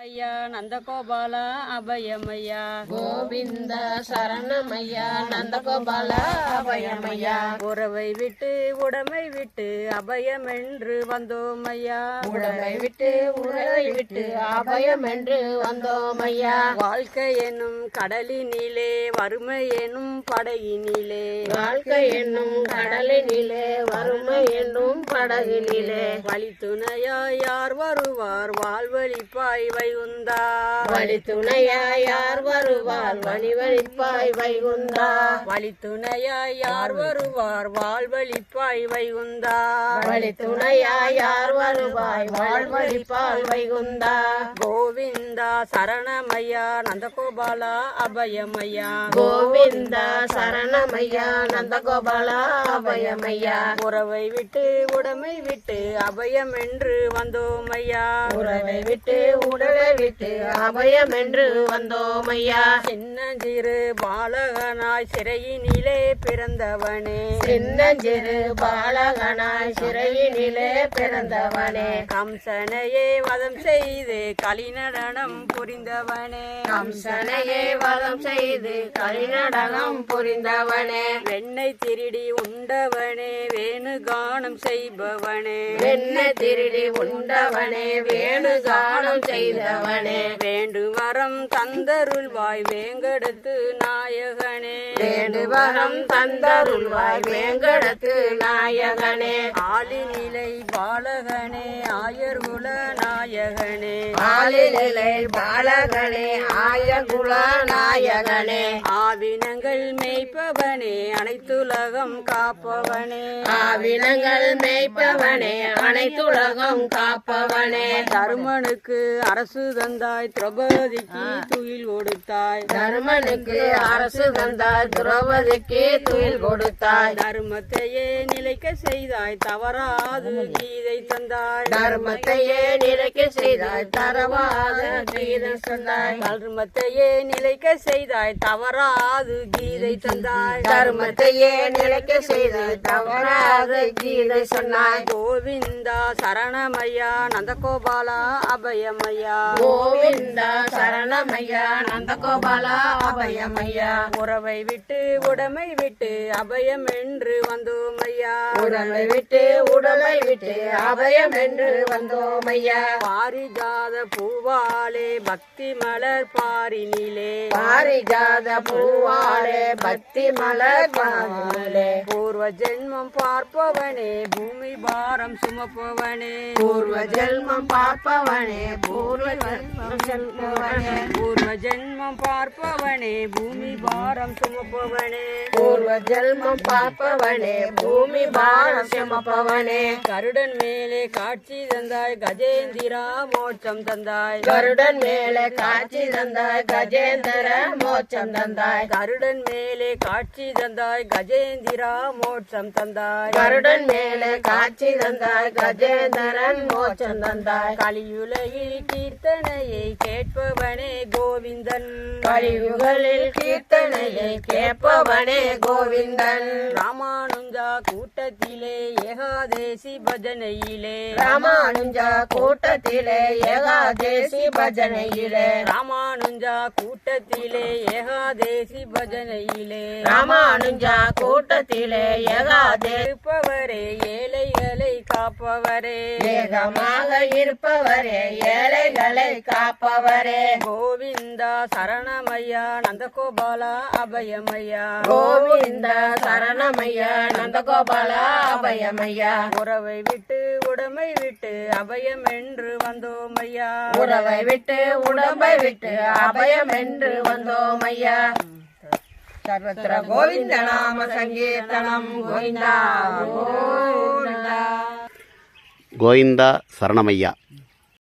ஐயா நந்தகோபால அபயமையா கோவிந்த சரணமையா நந்தகோபால அபயமையா உறவை விட்டு உடமை விட்டு அபயம் என்று வந்தோமையா உடமை விட்டு உறவை விட்டு அபயம் என்று வந்தோமையா வாழ்க்கை என்னும் கடலினிலே வறுமை என்னும் படகினிலே வாழ்க்கை என்னும் கடலினிலே வறுமை என்னும் படகினிலே வழித்துணையா யார் வருவார் வாழ்வழிப்பாய் வைகுந்தா வழித்துணையா யார் வருவார் வழிவழிப்பாய் வைகுந்தா வழித்துணையா யார் வருவார் வாழ்வழிப்பாய் வைகுந்தா வழித்துணையா யார் வருவாய் வாழ்வழிப்பாய் வைகுந்தா கோவிந்தா சரணமையா நந்தகோபாலா அபயமையா கோவிந்தா சரணமையா நந்தகோபாலா அபயமையா உறவை விட்டு உடமை விட்டு அபயம் என்று வந்தோமையா உறவை விட்டு உடலை விட்டு அபயம் என்று வந்தோமையா சின்னஞ்சிறு பாலகனாய் சிறையினிலே பிறந்தவனே சின்னஞ்சிறு பாலகனாய் சிறையினிலே பிறந்தவனே கம்சனையே வதம் செய்து கலிநடனம் புரிந்தவனே கம்சனையே வதம் செய்து கலிநடனம் புரிந்தவனே வெண்ணெய் திருடி உண்டவனே வேணுகானம் செய்பவனே வெண்ணெய் திருடி உண்டவனே வேணுகானம் செய்தவனே வேண்டுவரம் தந்தருள்வாய் வேங்கடத்து நாயகனே வேண்டுவரம் தந்தருள்வாய் வேங்கடத்து நாயகனே ஆளிநிலை பாலகனே ஆயர்குல நாயகனே ஆளிலை பாலகனே ஆயகுல நாயகனே ஆவினங்கள் மேய்ப்பவனே அனைத்துலகம் காப்பவனே ஆவினங்கள் மேய்ப்பவனே அனைத்துலகம் காப்பவனே தருமனுக்கு அரசு தந்தாய் திரௌபதிக்கு துயில் கொடுத்தாய் தர்மனுக்கு அரசு தந்தாய் திரௌபதிக்கு துயில் கொடுத்தாய் தர்மத்தையே நிலைக்க செய்தாய் தவறாது கீதை தந்தாய் தர்மத்தையே நிலைக்க செய்தாய் தரவாத கீதை சொன்னாய் தர்மத்தையே நிலைக்க செய்தாய் தவறாது கீதை தந்தாய் தர்மத்தையே நிலைக்க செய்தாய் தவறாத கீதை சொன்னாய் கோவிந்தா சரணமையா நந்தகோபாலா அபயமையா கோவிந்தா சரணமையா நந்தகோபாலா அபயமையா உறவை விட்டு உடமை விட்டு அபயம் என்று வந்தோமையா உடமை விட்டு உடமை விட்டு அபயம் என்று வந்தோமையா பாரிஜாத பூவாலே பக்தி மலர் பாரினிலே பாரிஜாத பூவாளே பக்தி மலர் பாலே பூர்வ ஜென்மம் பார்ப்பவனே பூமி பாரம் சுமப்பவனே பூர்வ ஜென்மம் பார்ப்பவனே பூர்வ ஜென்மம் செல்பவனே பூர்வ ஜென்மம் பார்ப்பவனே பூமி பாரம் சுமப்பவனே பூர்வ ஜென்மம் பார்ப்பவனே பூமி பாரம் சுமப்பவனே கருடன் மேலே காட்சி தந்தாய் கஜேந்திரா மோட்சம் தந்தாய் கருடன் மேலே காட்சி தந்தாய் கஜேந்திர மோட்சம் தந்தாய் கருடன் மேலே காட்சி தந்தாய் கஜேந்திரா மோட்சம் தந்தாய் கருடன் மேலே காட்சி தந்தாய் கஜேந்திரன் மோட்சம் தந்தாய் கலியுலகில் கீர்த்தனையை கேட்பவனே கோவிந்தன் கலியுகளில் கீர்த்தனையை கேட்பவனே கோவிந்தன் ராமானுஜா கூட்டத்திலே ஏகாதேசி பஜனையிலே ராமானுஜா கூட்டத்திலே ஏகாதேசி பஜனையிலே ராமானுஜா கூட்டத்திலே ஏகாதேசி பஜனையிலே ராமானுஜா கூட்டத்திலே ஏகாதே இருப்பவரே ஏழைகளை காப்பவரே வேகமாக இருப்பவரே ஏழைகளை காப்பவரே கோவிந்தா சரணமையா நந்தகோபாலா அபயமையா கோவிந்தா சரணமையா நந்தகோபாலா அபயமையா உறவை விட்டு உடமை விட்டு அபயம் என்று வந்தோமையா உறவை விட்டு உடம்பை விட்டு அபயம் என்று வந்தோமையா சர்வத்திர கோவிந்த நாம சங்கீர்த்தனம் கோவிந்தா கோவிந்தா கோவிந்தா சரணமையா.